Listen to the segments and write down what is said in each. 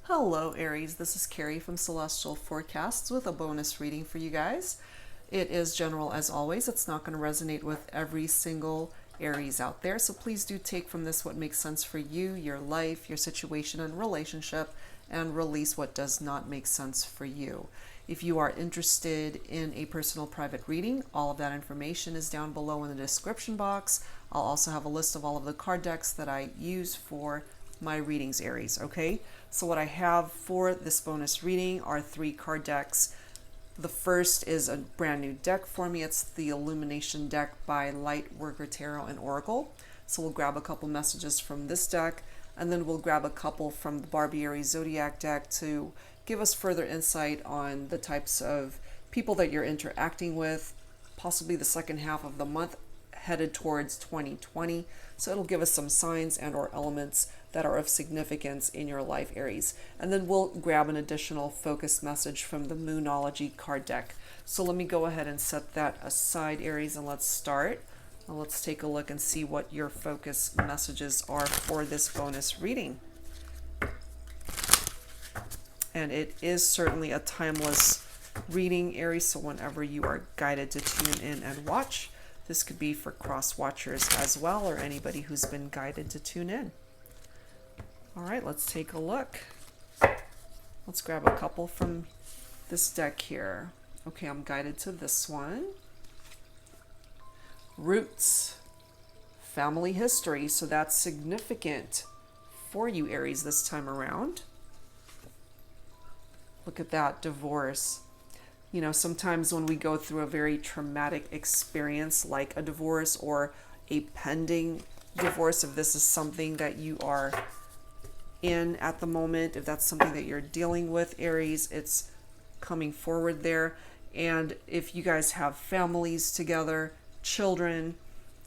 Hello Aries, this is Carrie from Celestial Forecasts with a bonus reading for you guys. It is general as always. It's not going to resonate with every single Aries out there, so please do take from this what makes sense for you, your life, your situation and relationship, and release what does not make sense for you. If you are interested in a personal private reading, all of that information is down below in the description box. I'll also have a list of all of the card decks that I use for my readings, Aries, okay? So what I have for this bonus reading are 3 card decks. The first is a brand new deck for me. It's the Illumination deck by Lightworker Tarot and Oracle. So we'll grab a couple messages from this deck, and then we'll grab a couple from the Barbie Aries Zodiac deck to give us further insight on the types of people that you're interacting with, possibly the second half of the month headed towards 2020. So it'll give us some signs and or elements that are of significance in your life, Aries. And then we'll grab an additional focus message from the Moonology card deck. So let me go ahead and set that aside, Aries, and let's start. Now let's take a look and see what your focus messages are for this bonus reading. And it is certainly a timeless reading, Aries, so whenever you are guided to tune in and watch, this could be for cross watchers as well, or anybody who's been guided to tune in. All right, let's take a look. Let's grab a couple from this deck here. Okay, I'm guided to this one. Roots, family history. So that's significant for you, Aries, this time around. Look at that, divorce. You know, sometimes when we go through a very traumatic experience like a divorce or a pending divorce, if this is something that you are in at the moment, if that's something that you're dealing with, Aries, it's coming forward there. And if you guys have families together, children,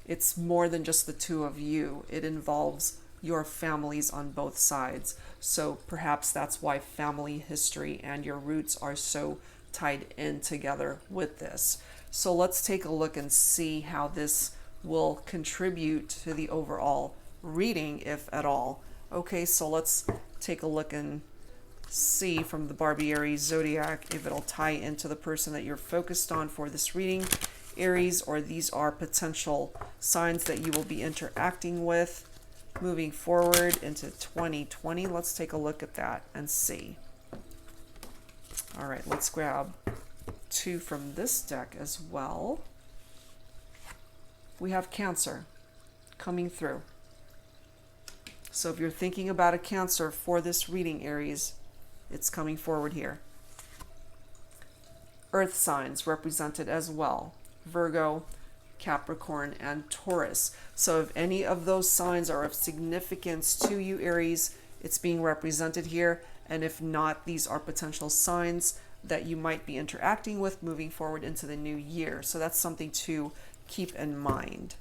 it's more than just the two of you. It involves your families on both sides. So perhaps that's why family history and your roots are so tied in together with this. So let's take a look and see how this will contribute to the overall reading, if at all. Okay, so let's take a look and see from the Barbie Aries Zodiac if it'll tie into the person that you're focused on for this reading, Aries, or these are potential signs that you will be interacting with moving forward into 2020. Let's take a look at that and see. All right, let's grab 2 from this deck as well. We have Cancer coming through. So if you're thinking about a Cancer for this reading, Aries, it's coming forward here. Earth signs represented as well. Virgo, Capricorn, and Taurus. So if any of those signs are of significance to you, Aries, it's being represented here. And if not, these are potential signs that you might be interacting with moving forward into the new year. So that's something to keep in mind.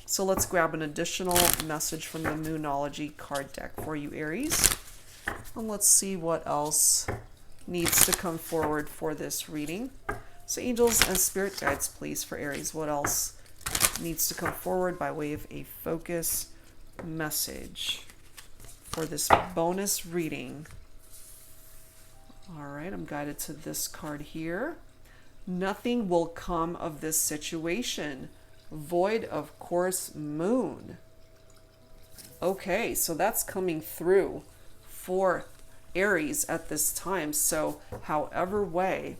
So let's grab an additional message from the Moonology card deck for you, Aries. And let's see what else needs to come forward for this reading. So angels and spirit guides, please, for Aries. What else needs to come forward by way of a focus message for this bonus reading? All right, I'm guided to this card here. Nothing will come of this situation. Void of course, moon. Okay, so that's coming through for Aries at this time. So however way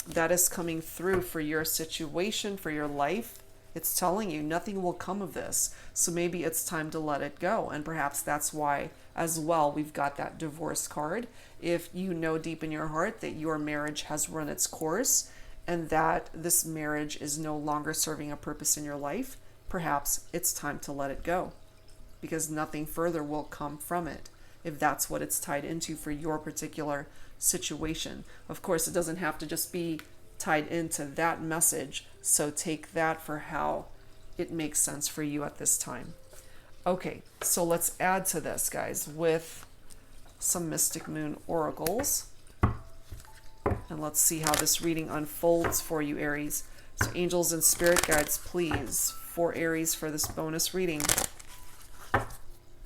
that is coming through for your situation, for your life, it's telling you nothing will come of this. So maybe it's time to let it go. And perhaps that's why as well we've got that divorce card. If you know deep in your heart that your marriage has run its course and that this marriage is no longer serving a purpose in your life, perhaps it's time to let it go, because nothing further will come from it if that's what it's tied into for your particular situation. Of course, it doesn't have to just be tied into that message, so take that for how it makes sense for you at this time. Okay, so let's add to this, guys, with some Mystic Moon oracles. And let's see how this reading unfolds for you, Aries. So angels and spirit guides, please, for Aries for this bonus reading.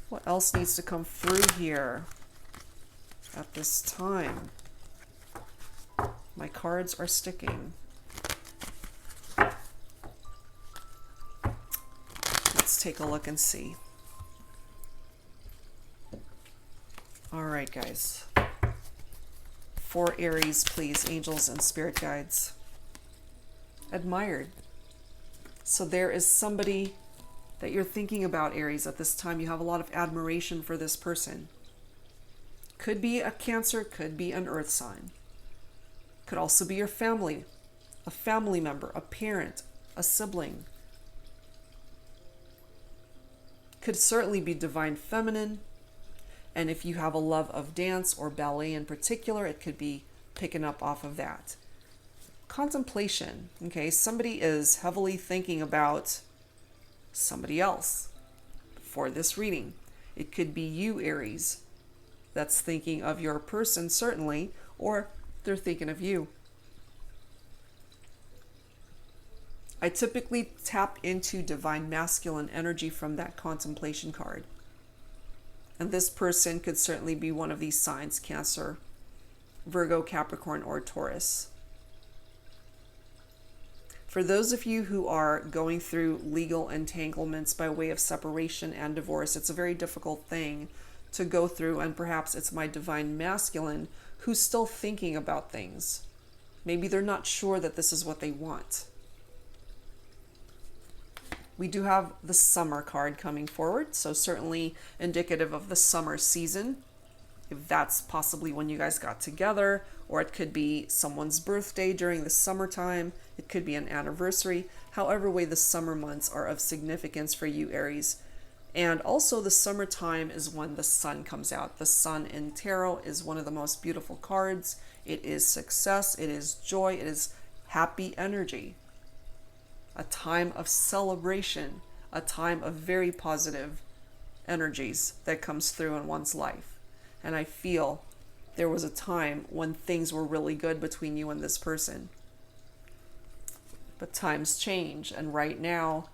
What else needs to come through here? at this time. My cards are sticking. Let's take a look and see. All right, guys. For Aries, please, angels and spirit guides. Admired. So there is somebody that you're thinking about, Aries, at this time. You have a lot of admiration for this person. Could be a Cancer, could be an Earth sign. Could also be your family, a family member, a parent, a sibling. Could certainly be divine feminine. And if you have a love of dance or ballet in particular, it could be picking up off of that. Contemplation, okay? Somebody is heavily thinking about somebody else for this reading. It could be you, Aries, that's thinking of your person, certainly, or they're thinking of you. I typically tap into divine masculine energy from that contemplation card. And this person could certainly be one of these signs: Cancer, Virgo, Capricorn, or Taurus. For those of you who are going through legal entanglements by way of separation and divorce, it's a very difficult thing to go through, and perhaps it's my divine masculine who's still thinking about things. Maybe they're not sure that this is what they want. We do have the summer card coming forward, so certainly indicative of the summer season. If that's possibly when you guys got together, or it could be someone's birthday during the summertime. It could be an anniversary. However way, the summer months are of significance for you, Aries. And also the summertime is when the sun comes out. The sun in tarot is one of the most beautiful cards. It is success, it is joy, it is happy energy. A time of celebration, a time of very positive energies that comes through in one's life. And I feel there was a time when things were really good between you and this person. But times change, and right now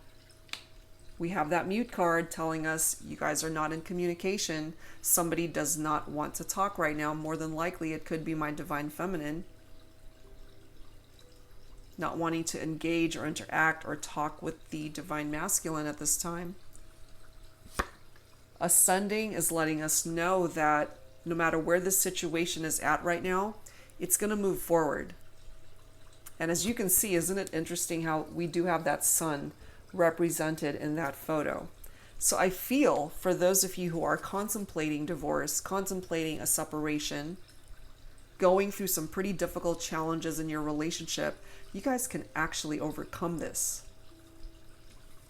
we have that mute card telling us you guys are not in communication. Somebody does not want to talk right now. More than likely it could be my divine feminine, not wanting to engage or interact or talk with the divine masculine at this time. Ascending is letting us know that no matter where this situation is at right now, it's going to move forward. And as you can see, isn't it interesting how we do have that sun represented in that photo? So I feel for those of you who are contemplating divorce, contemplating a separation, going through some pretty difficult challenges in your relationship, you guys can actually overcome this.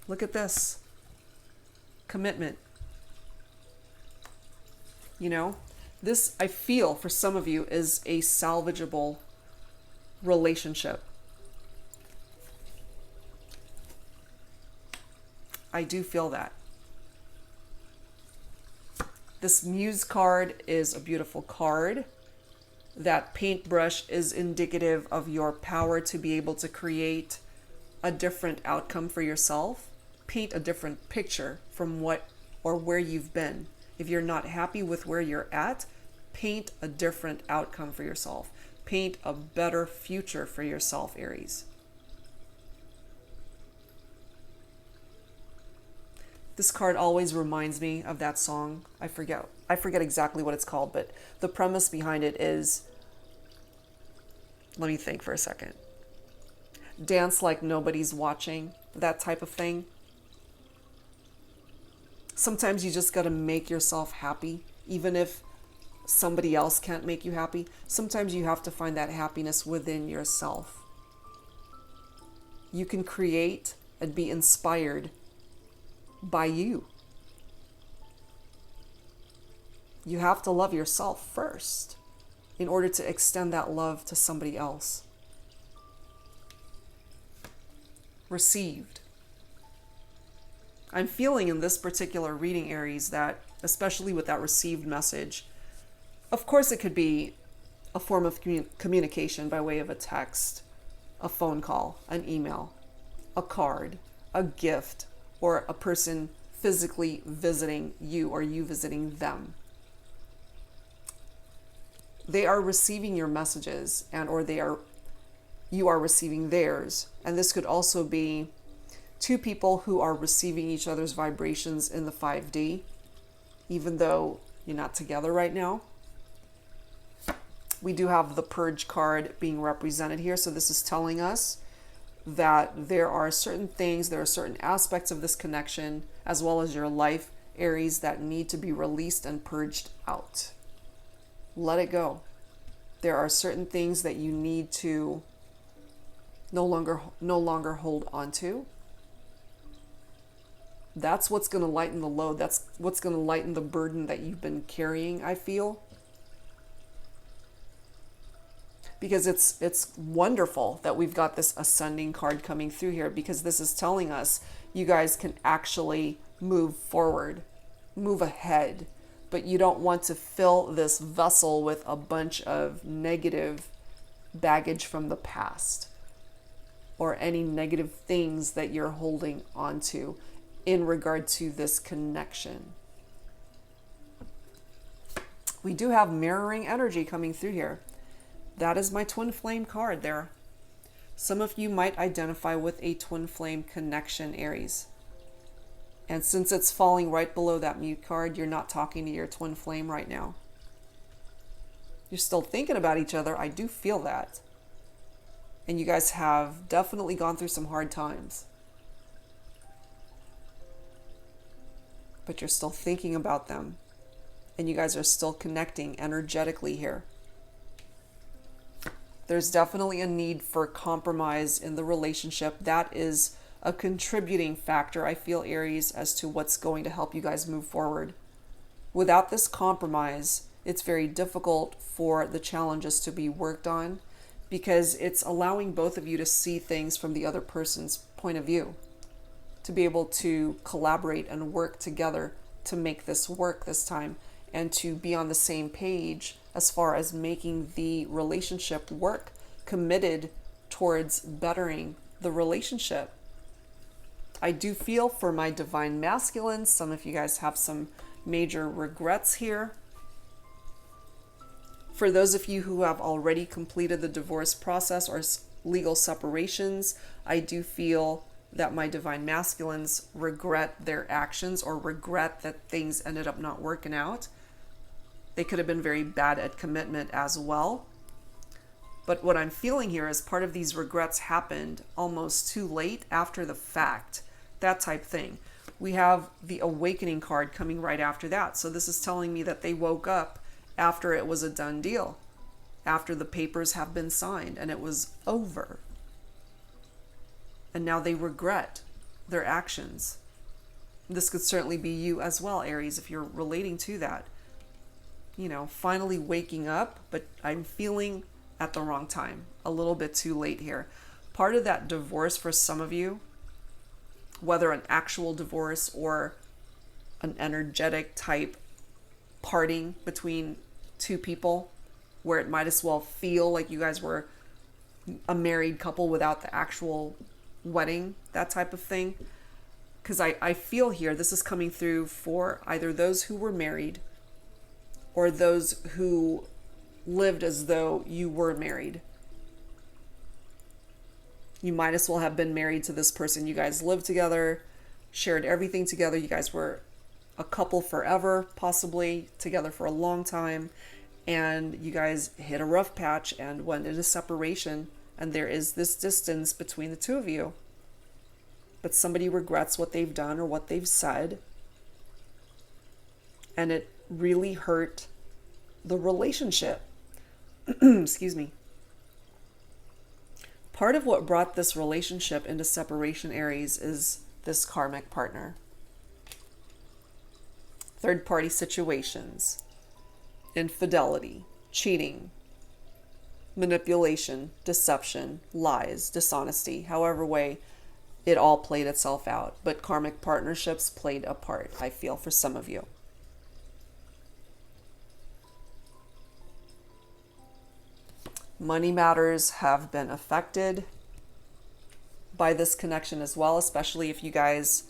Look at this. Commitment. You know, this, I feel, for some of you is a salvageable relationship. I do feel that. This Muse card is a beautiful card. That paintbrush is indicative of your power to be able to create a different outcome for yourself. Paint a different picture from what or where you've been. If you're not happy with where you're at, paint a different outcome for yourself. Paint a better future for yourself, Aries. This card always reminds me of that song. I forget exactly what it's called, but the premise behind it is, let me think for a second. Dance like nobody's watching, that type of thing. Sometimes you just got to make yourself happy, even if somebody else can't make you happy. Sometimes you have to find that happiness within yourself. You can create and be inspired by you. You have to love yourself first in order to extend that love to somebody else. Received. I'm feeling in this particular reading, Aries, that especially with that received message, of course it could be a form of communication by way of a text, a phone call, an email, a card, a gift, or a person physically visiting you or you visiting them. they are receiving your messages, and or you are receiving theirs. And this could also be two people who are receiving each other's vibrations in the 5D, even though you're not together right now. We do have the Purge card being represented here. So this is telling us that there are certain things, there are certain aspects of this connection, as well as your life, Aries, that need to be released and purged out. Let it go. There are certain things that you need to no longer hold on to. That's what's going to lighten the load. That's what's going to lighten the burden that you've been carrying, I feel. Because it's wonderful that we've got this ascending card coming through here, because this is telling us you guys can actually move forward, move ahead, but you don't want to fill this vessel with a bunch of negative baggage from the past or any negative things that you're holding on to in regard to this connection. We do have mirroring energy coming through here. That is my twin flame card there. Some of you might identify with a twin flame connection, Aries. And since it's falling right below that mute card, you're not talking to your twin flame right now. You're still thinking about each other. I do feel that. And you guys have definitely gone through some hard times. But you're still thinking about them. And you guys are still connecting energetically here. There's definitely a need for compromise in the relationship. That is a contributing factor, I feel, Aries, as to what's going to help you guys move forward. Without this compromise, it's very difficult for the challenges to be worked on, because it's allowing both of you to see things from the other person's point of view, to be able to collaborate and work together to make this work this time, and to be on the same page as far as making the relationship work, committed towards bettering the relationship. I do feel for my divine masculines, some of you guys have some major regrets here. For those of you who have already completed the divorce process or legal separations, I do feel that my divine masculines regret their actions or regret that things ended up not working out. They could have been very bad at commitment as well. But what I'm feeling here is part of these regrets happened almost too late, after the fact, that type thing. We have the awakening card coming right after that. So this is telling me that they woke up after it was a done deal, after the papers have been signed and it was over. And now they regret their actions. This could certainly be you as well, Aries, if you're relating to that. You know, finally waking up, but I'm feeling at the wrong time, a little bit too late here. Part of that divorce for some of you, whether an actual divorce or an energetic type parting between two people, where it might as well feel like you guys were a married couple without the actual wedding, that type of thing. Because I feel here, this is coming through for either those who were married or those who lived as though you were married. You might as well have been married to this person. You guys lived together, shared everything together. You guys were a couple forever, possibly together for a long time. And you guys hit a rough patch and went into separation. And there is this distance between the two of you. But somebody regrets what they've done or what they've said. And it really hurt the relationship. Excuse me. Part of what brought this relationship into separation, Aries, is this karmic partner. Third-party situations, infidelity, cheating, manipulation, deception, lies, dishonesty, however way it all played itself out. But karmic partnerships played a part, I feel, for some of you. Money matters have been affected by this connection as well, especially if you guys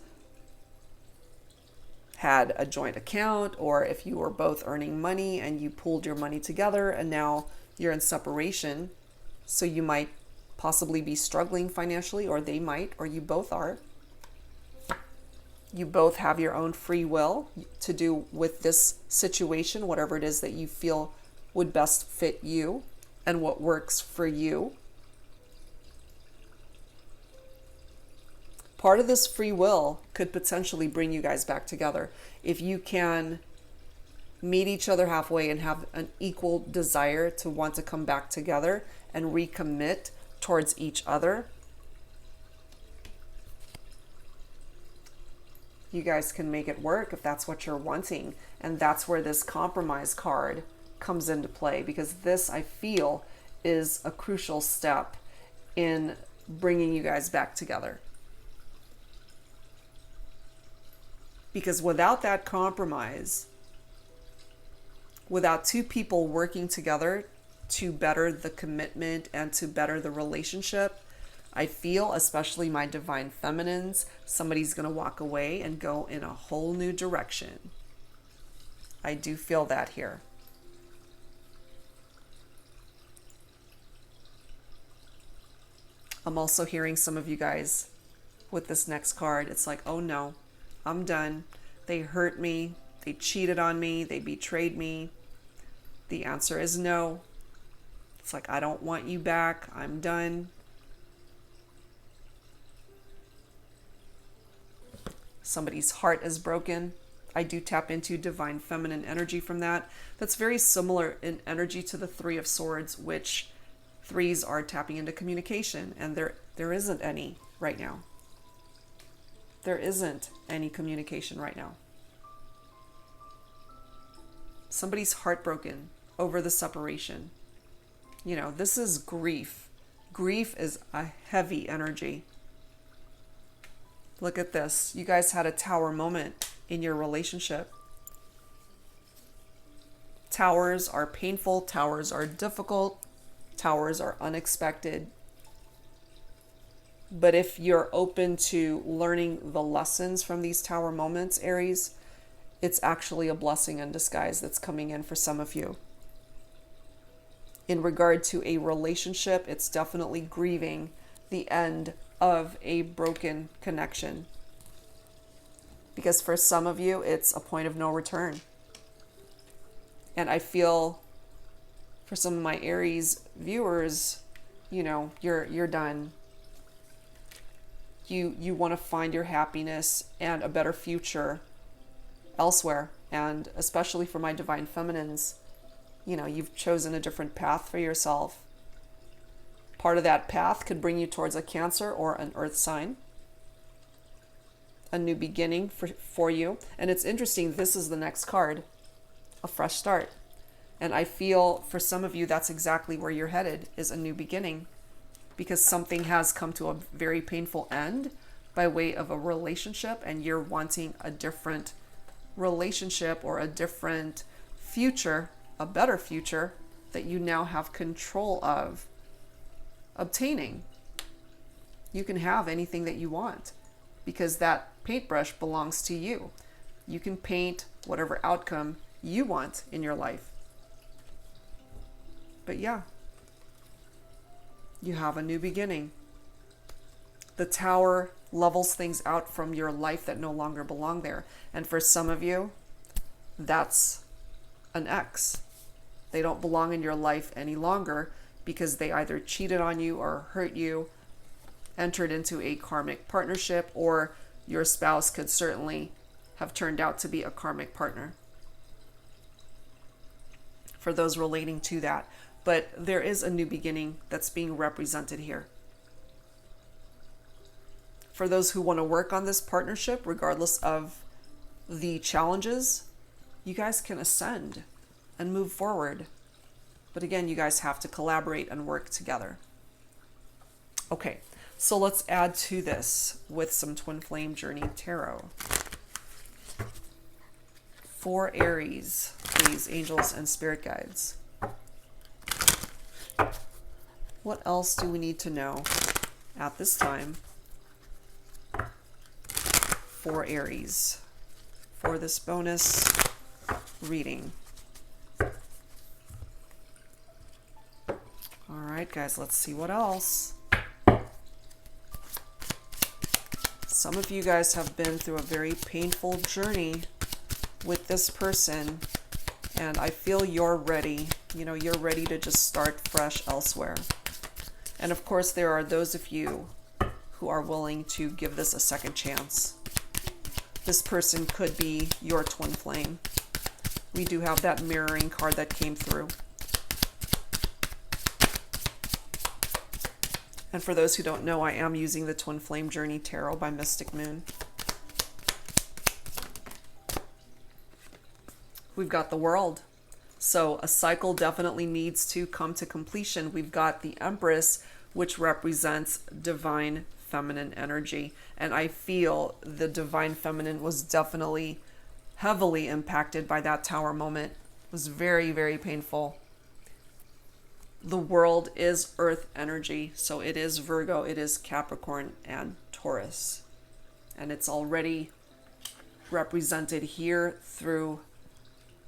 had a joint account, or if you were both earning money and you pooled your money together and now you're in separation. So you might possibly be struggling financially, or they might, or you both are. You both have your own free will to do with this situation, whatever it is that you feel would best fit you and what works for you. Part of this free will could potentially bring you guys back together if you can meet each other halfway and have an equal desire to want to come back together and recommit towards each other. You guys can make it work if that's what you're wanting. And that's where this compromise card comes into play, because this, I feel, is a crucial step in bringing you guys back together. Because without that compromise, without two people working together to better the commitment and to better the relationship, I feel, especially my divine feminines, somebody's going to walk away and go in a whole new direction. I do feel that here. I'm also hearing some of you guys with this next card. It's like, oh no, I'm done. They hurt me. They cheated on me. They betrayed me. The answer is no. It's like, I don't want you back. I'm done. Somebody's heart is broken. I do tap into divine feminine energy from that. That's very similar in energy to the Three of Swords, which threes are tapping into communication, and there isn't any right now. There isn't any communication right now. Somebody's heartbroken over the separation. You know, this is grief. Grief is a heavy energy. Look at this. You guys had a tower moment in your relationship. Towers are painful. Towers are difficult. Towers are unexpected. But if you're open to learning the lessons from these tower moments, Aries, it's actually a blessing in disguise that's coming in for some of you. In regard to a relationship, it's definitely grieving the end of a broken connection. Because for some of you, it's a point of no return. And I feel for some of my Aries viewers, you know, you're done. You want to find your happiness and a better future elsewhere. And especially for my divine feminines, you know, you've chosen a different path for yourself. Part of that path could bring you towards a Cancer or an Earth sign. A new beginning for you. And it's interesting, this is the next card. A fresh start. And I feel for some of you, that's exactly where you're headed, is a new beginning. Because something has come to a very painful end by way of a relationship, and you're wanting a different relationship or a different future, a better future that you now have control of obtaining. You can have anything that you want because that paintbrush belongs to you. You can paint whatever outcome you want in your life. But yeah, you have a new beginning. The tower levels things out from your life that no longer belong there. And for some of you, that's an ex. They don't belong in your life any longer because they either cheated on you or hurt you, entered into a karmic partnership, or your spouse could certainly have turned out to be a karmic partner. For those relating to that. But there is a new beginning that's being represented here. For those who want to work on this partnership, regardless of the challenges, you guys can ascend and move forward. But again, you guys have to collaborate and work together. Okay, so let's add to this with some Twin Flame Journey Tarot. For Aries, please, angels and spirit guides. What else do we need to know at this time for Aries? for this bonus reading. All right, guys, let's see what else. Some of you guys have been through a very painful journey with this person, and I feel you're ready. You know, you're ready to just start fresh elsewhere. And of course, there are those of you who are willing to give this a second chance. This person could be your twin flame. We do have that mirroring card that came through. And for those who don't know, I am using the Twin Flame Journey Tarot by Mystic Moon. We've got the World. So a cycle definitely needs to come to completion. We've got the Empress, which represents divine feminine energy. And I feel the divine feminine was definitely heavily impacted by that Tower moment. It was very, very painful. The World is Earth energy, so it is Virgo, it is Capricorn, and Taurus. And it's already represented here through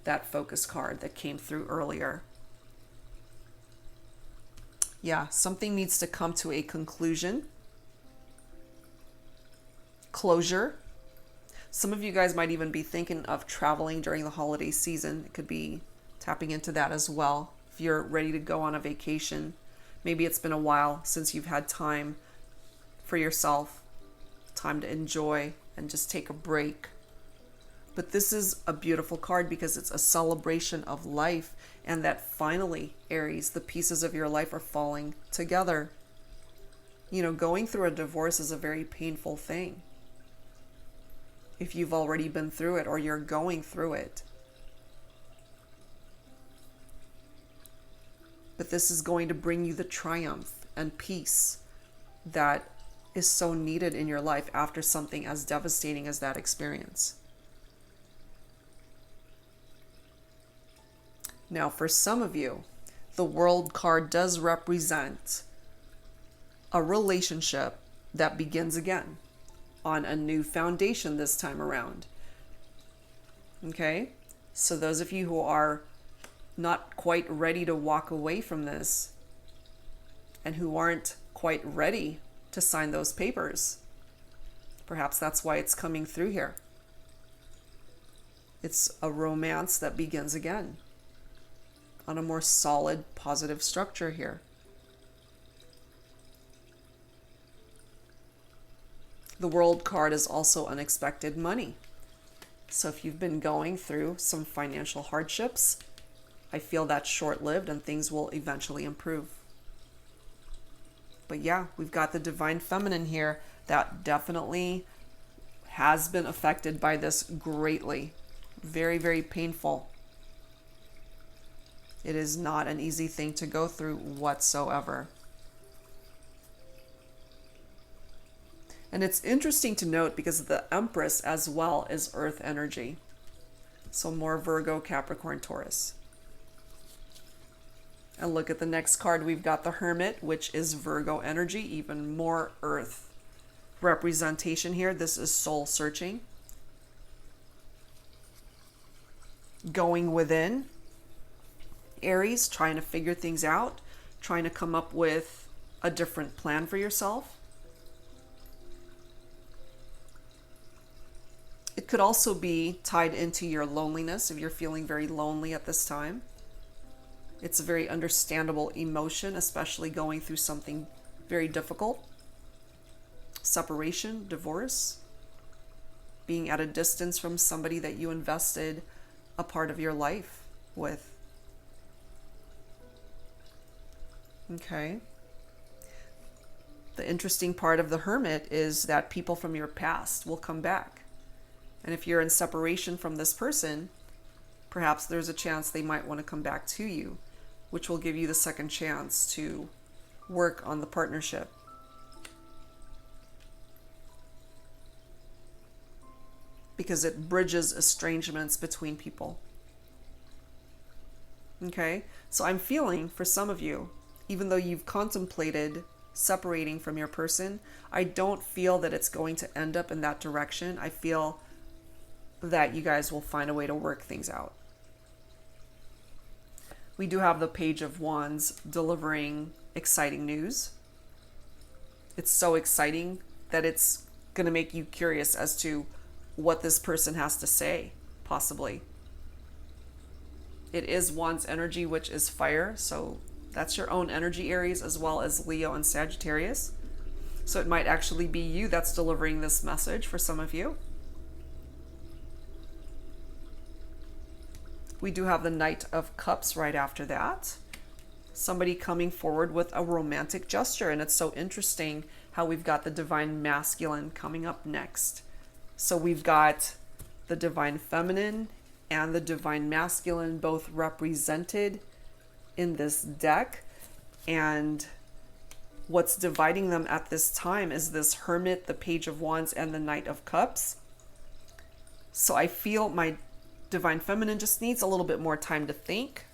that focus card that came through earlier. Yeah, something needs to come to a conclusion. Closure. Some of you guys might even be thinking of traveling during the holiday season. It could be tapping into that as well. If you're ready to go on a vacation, maybe it's been a while since you've had time for yourself, time to enjoy and just take a break. But this is a beautiful card because it's a celebration of life, and that finally, Aries, the pieces of your life are falling together. You know, going through a divorce is a very painful thing. If you've already been through it or you're going through it. But this is going to bring you the triumph and peace that is so needed in your life after something as devastating as that experience. Now, for some of you, the World card does represent a relationship that begins again on a new foundation this time around. Okay? So those of you who are not quite ready to walk away from this and who aren't quite ready to sign those papers, perhaps that's why it's coming through here. It's a romance that begins again on a more solid, positive structure here. The World card is also unexpected money. So if you've been going through some financial hardships, I feel that's short-lived and things will eventually improve. But yeah, we've got the divine feminine here that definitely has been affected by this greatly. Very, very painful. It is not an easy thing to go through whatsoever. And it's interesting to note because the Empress as well is Earth energy. So more Virgo, Capricorn, Taurus. And look at the next card. We've got the Hermit, which is Virgo energy, even more Earth representation here. This is soul searching. Going within. Aries, trying to figure things out, trying to come up with a different plan for yourself. It could also be tied into your loneliness if you're feeling very lonely at this time. It's a very understandable emotion, especially going through something very difficult. Separation, divorce, being at a distance from somebody that you invested a part of your life with. Okay. The interesting part of the Hermit is that people from your past will come back. And if you're in separation from this person, perhaps there's a chance they might want to come back to you, which will give you the second chance to work on the partnership. Because it bridges estrangements between people. Okay? So I'm feeling for some of you, even though you've contemplated separating from your person, I don't feel that it's going to end up in that direction. I feel that you guys will find a way to work things out. We do have the Page of Wands delivering exciting news. It's so exciting that it's going to make you curious as to what this person has to say, possibly. It is Wands energy, which is fire, so that's your own energy, Aries, as well as Leo and Sagittarius. So it might actually be you that's delivering this message for some of you. We do have the Knight of Cups right after that. Somebody coming forward with a romantic gesture. And it's so interesting how we've got the Divine Masculine coming up next. So we've got the Divine Feminine and the Divine Masculine both represented in this deck. And what's dividing them at this time is this Hermit, the Page of Wands, and the Knight of Cups. So I feel my Divine Feminine just needs a little bit more time to think.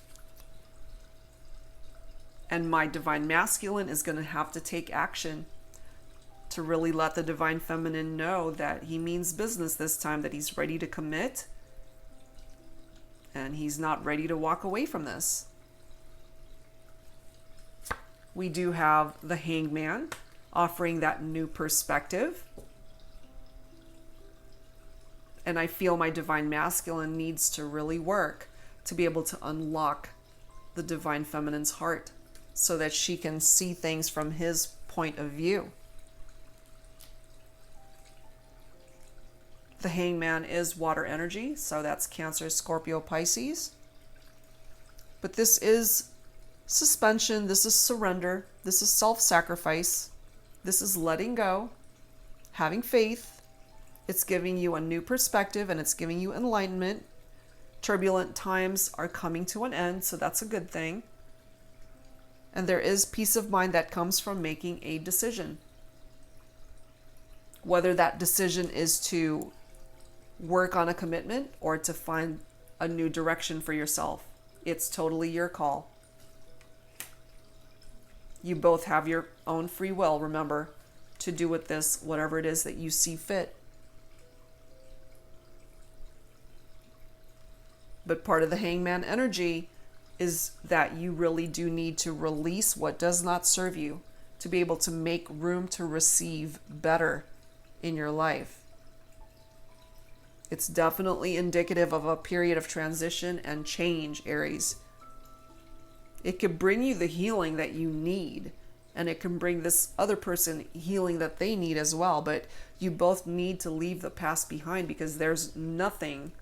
And my Divine Masculine is going to have to take action to really let the Divine Feminine know that he means business this time, that he's ready to commit. And he's not ready to walk away from this. We do have the Hangman offering that new perspective. And I feel my Divine Masculine needs to really work to be able to unlock the Divine Feminine's heart so that she can see things from his point of view. The Hangman is water energy, so that's Cancer, Scorpio, Pisces. But this is suspension, this is surrender, this is self-sacrifice, this is letting go, having faith. It's giving you a new perspective and it's giving you enlightenment. Turbulent times are coming to an end, so that's a good thing. And there is peace of mind that comes from making a decision. Whether that decision is to work on a commitment or to find a new direction for yourself, it's totally your call. You both have your own free will, remember, to do with this whatever it is that you see fit. But part of the Hangman energy is that you really do need to release what does not serve you to be able to make room to receive better in your life. It's definitely indicative of a period of transition and change, Aries. It could bring you the healing that you need, and it can bring this other person healing that they need as well. But you both need to leave the past behind because there's nothing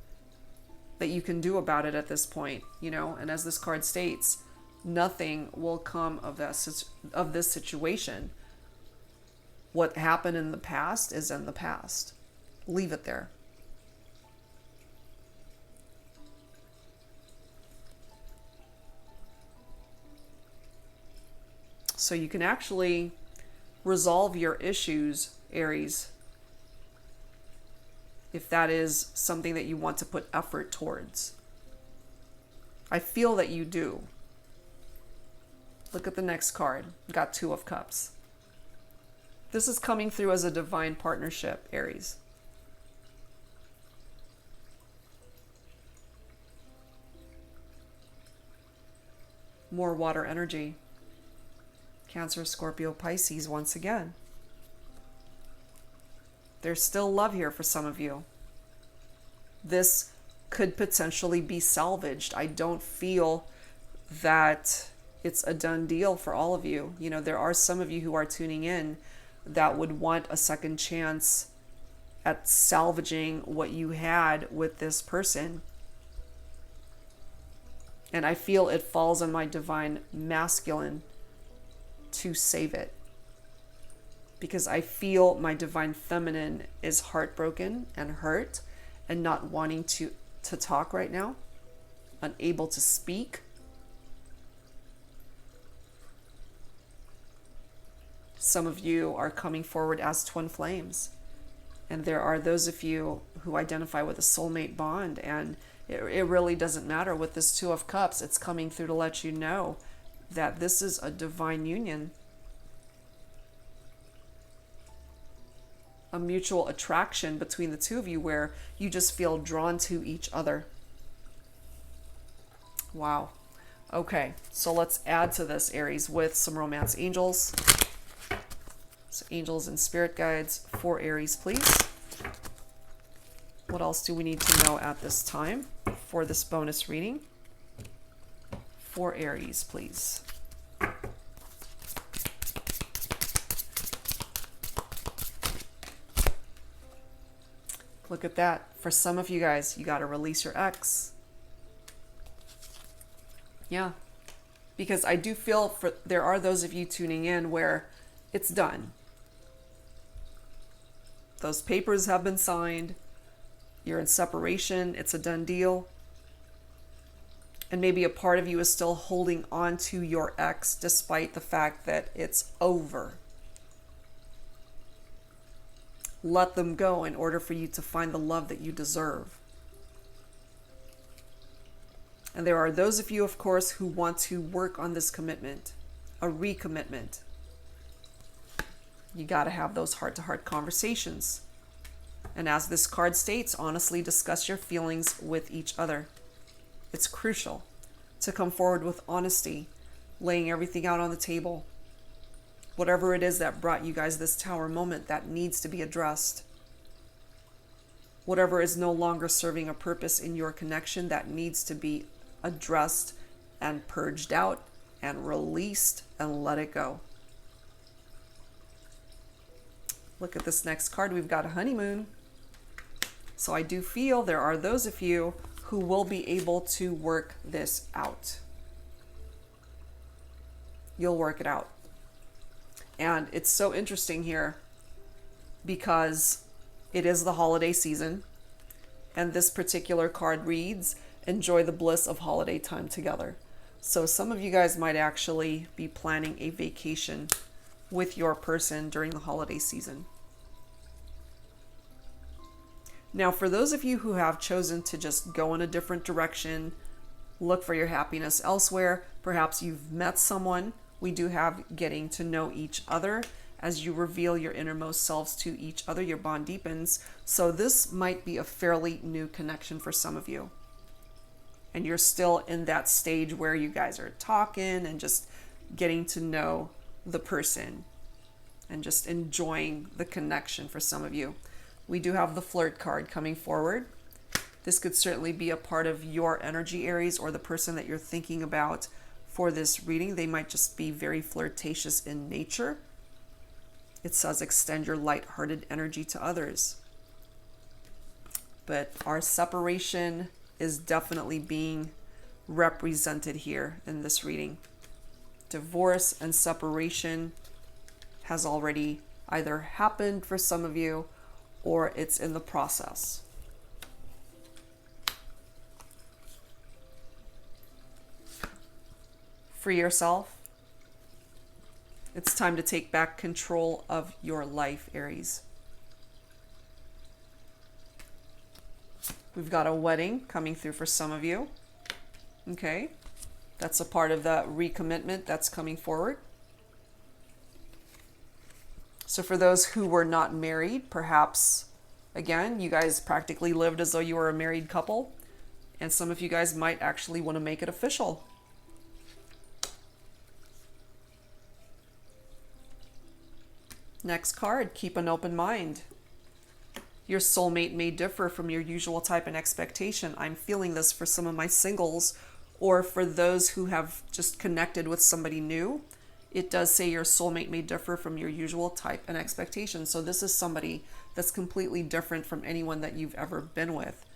that you can do about it at this point, you know. And as this card states, nothing will come of this situation. What happened in the past is in the past. Leave it there. So you can actually resolve your issues, Aries, if that is something that you want to put effort towards. I feel that you do. Look at the next card. Got Two of Cups. This is coming through as a divine partnership, Aries. More water energy. Cancer, Scorpio, Pisces once again. There's still love here for some of you. This could potentially be salvaged. I don't feel that it's a done deal for all of you. You know, there are some of you who are tuning in that would want a second chance at salvaging what you had with this person. And I feel it falls on my Divine Masculine to save it. Because I feel my Divine Feminine is heartbroken and hurt and not wanting to talk right now, unable to speak. Some of you are coming forward as twin flames. And there are those of you who identify with a soulmate bond. And it really doesn't matter with this Two of Cups. It's coming through to let you know that this is a divine union. a mutual attraction between the two of you where you just feel drawn to each other. Wow. Okay, so let's add to this, Aries, with some romance angels. So angels and spirit guides for Aries, please. What else do we need to know at this time for this bonus reading? For Aries, please. Look at that. For some of you guys, you got to release your ex. Yeah. Because I do feel there are those of you tuning in where it's done. Those papers have been signed. You're in separation. It's a done deal. And maybe a part of you is still holding on to your ex despite the fact that it's over. Let them go in order for you to find the love that you deserve. And there are those of you, of course, who want to work on this commitment, a recommitment. You got to have those heart-to-heart conversations. And as this card states, honestly discuss your feelings with each other. It's crucial to come forward with honesty, laying everything out on the table. Whatever it is that brought you guys this tower moment, that needs to be addressed. Whatever is no longer serving a purpose in your connection, that needs to be addressed and purged out and released and let it go. Look at this next card. We've got a honeymoon. So I do feel there are those of you who will be able to work this out. You'll work it out. And it's so interesting here because it is the holiday season. And this particular card reads, enjoy the bliss of holiday time together. So some of you guys might actually be planning a vacation with your person during the holiday season. Now, for those of you who have chosen to just go in a different direction, look for your happiness elsewhere, perhaps you've met someone. We do have getting to know each other. As you reveal your innermost selves to each other, your bond deepens. So this might be a fairly new connection for some of you. And you're still in that stage where you guys are talking and just getting to know the person and just enjoying the connection for some of you. We do have the flirt card coming forward. This could certainly be a part of your energy, Aries, or the person that you're thinking about for this reading. They might just be very flirtatious in nature. It says extend your light-hearted energy to others. But our separation is definitely being represented here in this reading. Divorce and separation has already either happened for some of you or it's in the process. Free yourself. It's time to take back control of your life, Aries. We've got a wedding coming through for some of you. Okay. That's a part of the recommitment that's coming forward. So for those who were not married, perhaps, again, you guys practically lived as though you were a married couple. And some of you guys might actually want to make it official. Next card, keep an open mind. Your soulmate may differ from your usual type and expectation. I'm feeling this for some of my singles, or for those who have just connected with somebody new. It does say your soulmate may differ from your usual type and expectation. So this is somebody that's completely different from anyone that you've ever been with.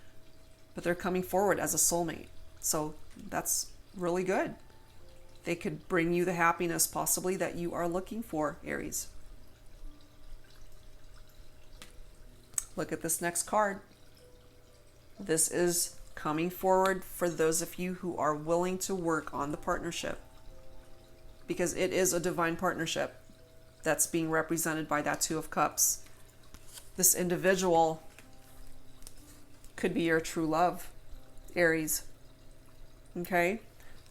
But they're coming forward as a soulmate. So that's really good. They could bring you the happiness possibly that you are looking for, Aries. Look at this next card. This is coming forward for those of you who are willing to work on the partnership. Because it is a divine partnership that's being represented by that Two of Cups. This individual could be your true love, Aries. Okay?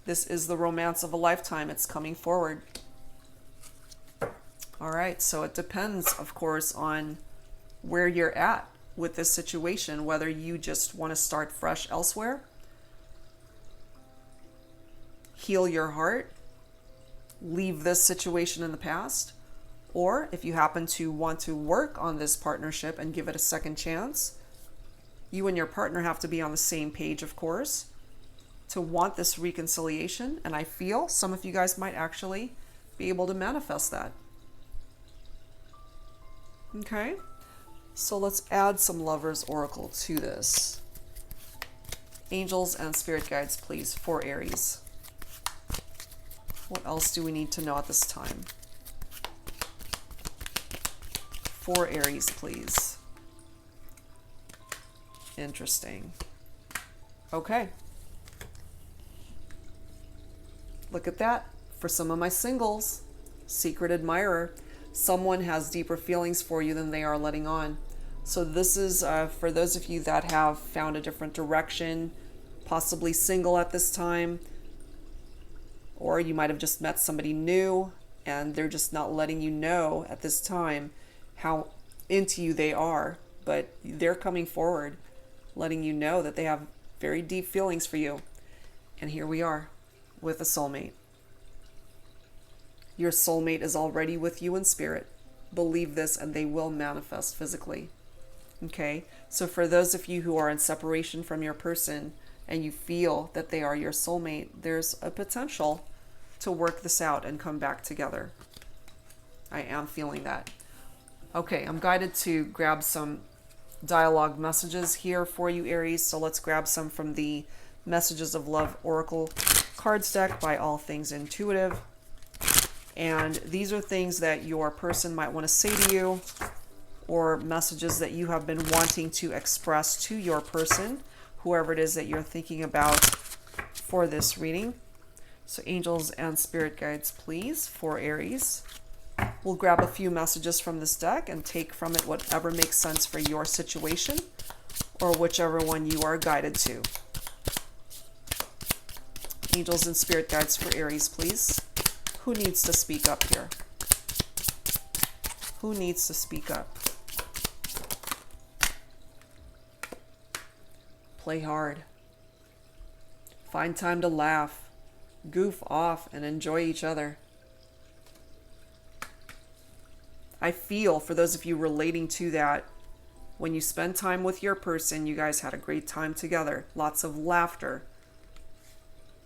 This is the romance of a lifetime. It's coming forward. All right, so it depends, of course, on where you're at with this situation, whether you just want to start fresh elsewhere, heal your heart, leave this situation in the past, or if you happen to want to work on this partnership and give it a second chance, you and your partner have to be on the same page, of course, to want this reconciliation. And I feel some of you guys might actually be able to manifest that. Okay, so let's add some Lover's Oracle to this. Angels and spirit guides, please, for Aries. What else do we need to know at this time? For Aries, please. Interesting. Okay. Look at that. For some of my singles, secret admirer. Someone has deeper feelings for you than they are letting on. So this is for those of you that have found a different direction, possibly single at this time, or you might have just met somebody new and they're just not letting you know at this time how into you they are, but they're coming forward, letting you know that they have very deep feelings for you. And here we are with a soulmate. Your soulmate is already with you in spirit. Believe this and they will manifest physically. Okay? So for those of you who are in separation from your person and you feel that they are your soulmate, there's a potential to work this out and come back together. I am feeling that. Okay, I'm guided to grab some dialogue messages here for you, Aries. So let's grab some from the Messages of Love Oracle cards deck by All Things Intuitive. And these are things that your person might want to say to you, or messages that you have been wanting to express to your person, whoever it is that you're thinking about for this reading. So angels and spirit guides, please, for Aries. We'll grab a few messages from this deck and take from it whatever makes sense for your situation, or whichever one you are guided to. Angels and spirit guides for Aries, please. Who needs to speak up here? Who needs to speak up? Play hard. Find time to laugh, goof off, and enjoy each other. I feel, for those of you relating to that, when you spend time with your person, you guys had a great time together. Lots of laughter.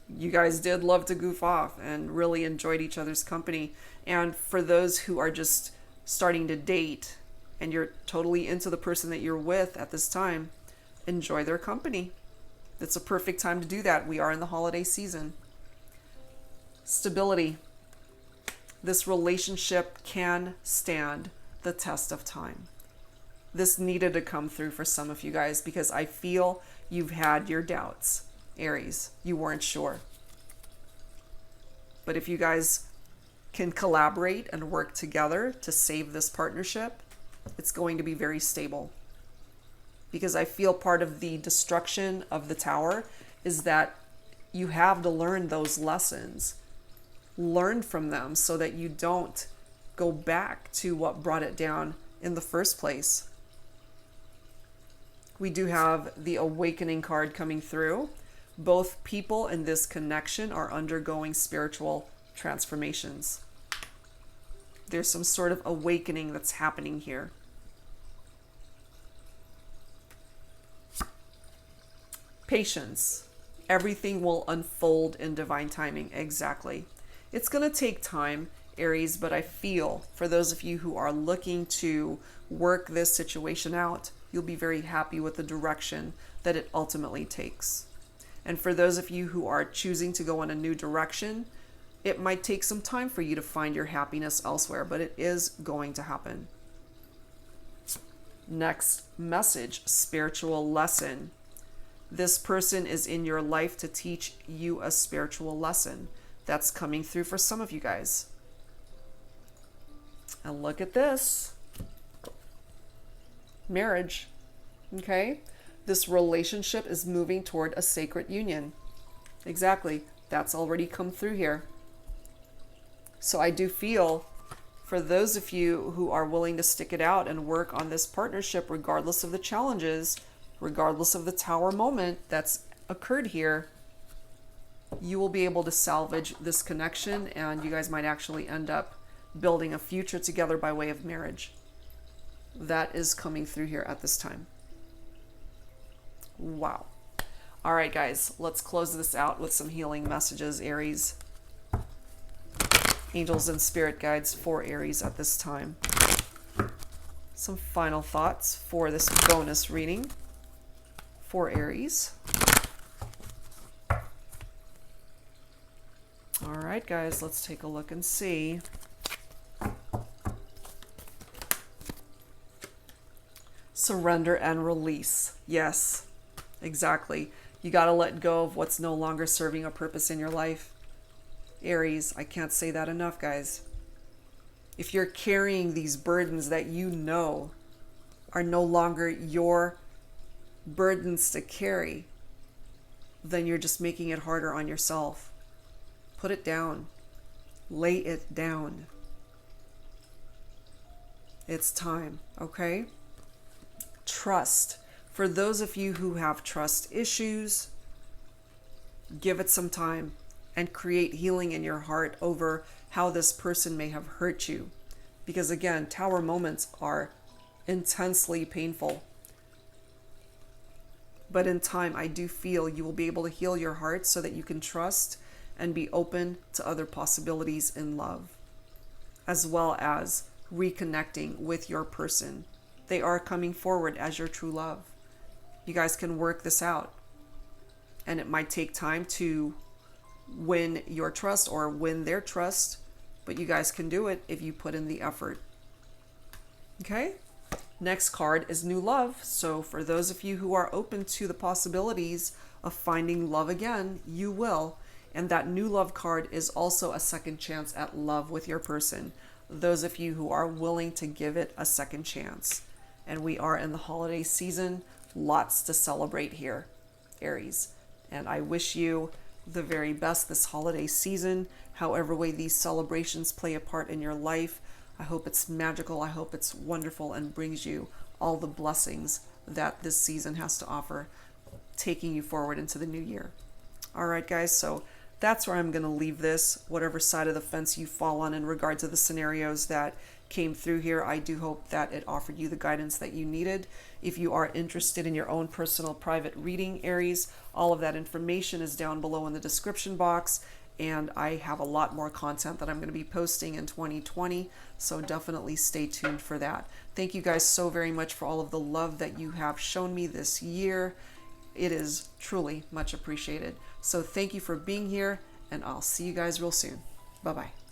You guys did love to goof off and really enjoyed each other's company. And for those who are just starting to date and you're totally into the person that you're with at this time, enjoy their company. It's a perfect time to do that. We are in the holiday season. Stability. This relationship can stand the test of time. This needed to come through for some of you guys because I feel you've had your doubts. Aries, you weren't sure. But if you guys can collaborate and work together to save this partnership, it's going to be very stable. Because I feel part of the destruction of the tower is that you have to learn those lessons. Learn from them so that you don't go back to what brought it down in the first place. We do have the Awakening card coming through. Both people in this connection are undergoing spiritual transformations. There's some sort of awakening that's happening here. Patience. Everything will unfold in divine timing. Exactly. It's going to take time, Aries, but I feel for those of you who are looking to work this situation out, you'll be very happy with the direction that it ultimately takes. And for those of you who are choosing to go in a new direction, it might take some time for you to find your happiness elsewhere, but it is going to happen. Next message, spiritual lesson. This person is in your life to teach you a spiritual lesson. That's coming through for some of you guys. And look at this. Marriage. Okay? This relationship is moving toward a sacred union. Exactly. That's already come through here. So I do feel For those of you who are willing to stick it out and work on this partnership, regardless of the challenges, regardless of the tower moment that's occurred here, you will be able to salvage this connection, and you guys might actually end up building a future together by way of marriage. That is coming through here at this time. Wow. All right, guys, let's close this out with some healing messages, Aries. Angels and spirit guides for Aries at this time. Some final thoughts for this bonus reading for Aries. All right, guys, let's take a look and see. Surrender and release. Yes, exactly. You got to let go of what's no longer serving a purpose in your life. Aries, I can't say that enough, guys. If you're carrying these burdens that you know are no longer your burdens to carry, then you're just making it harder on yourself. Put it down. Lay it down. It's time, okay? Trust. For those of you who have trust issues, give it some time and create healing in your heart over how this person may have hurt you. Because again, tower moments are intensely painful. But in time, I do feel you will be able to heal your heart so that you can trust and be open to other possibilities in love, as well as reconnecting with your person. They are coming forward as your true love. You guys can work this out. And it might take time to win your trust or win their trust, but you guys can do it if you put in the effort. Okay? Next card is New Love. So for those of you who are open to the possibilities of finding love again, you will. And that New Love card is also a second chance at love with your person. Those of you who are willing to give it a second chance. And we are in the holiday season. Lots to celebrate here, Aries. And I wish you the very best this holiday season. However way these celebrations play a part in your life, I hope it's magical. I hope it's wonderful and brings you all the blessings that this season has to offer, taking you forward into the new year. All right, guys. So that's where I'm going to leave this. Whatever side of the fence you fall on in regard to the scenarios that came through here, I do hope that it offered you the guidance that you needed. If you are interested in your own personal private reading, Aries, all of that information is down below in the description box. And I have a lot more content that I'm going to be posting in 2020. So definitely stay tuned for that. Thank you guys so very much for all of the love that you have shown me this year. It is truly much appreciated. So thank you for being here, and I'll see you guys real soon. Bye-bye.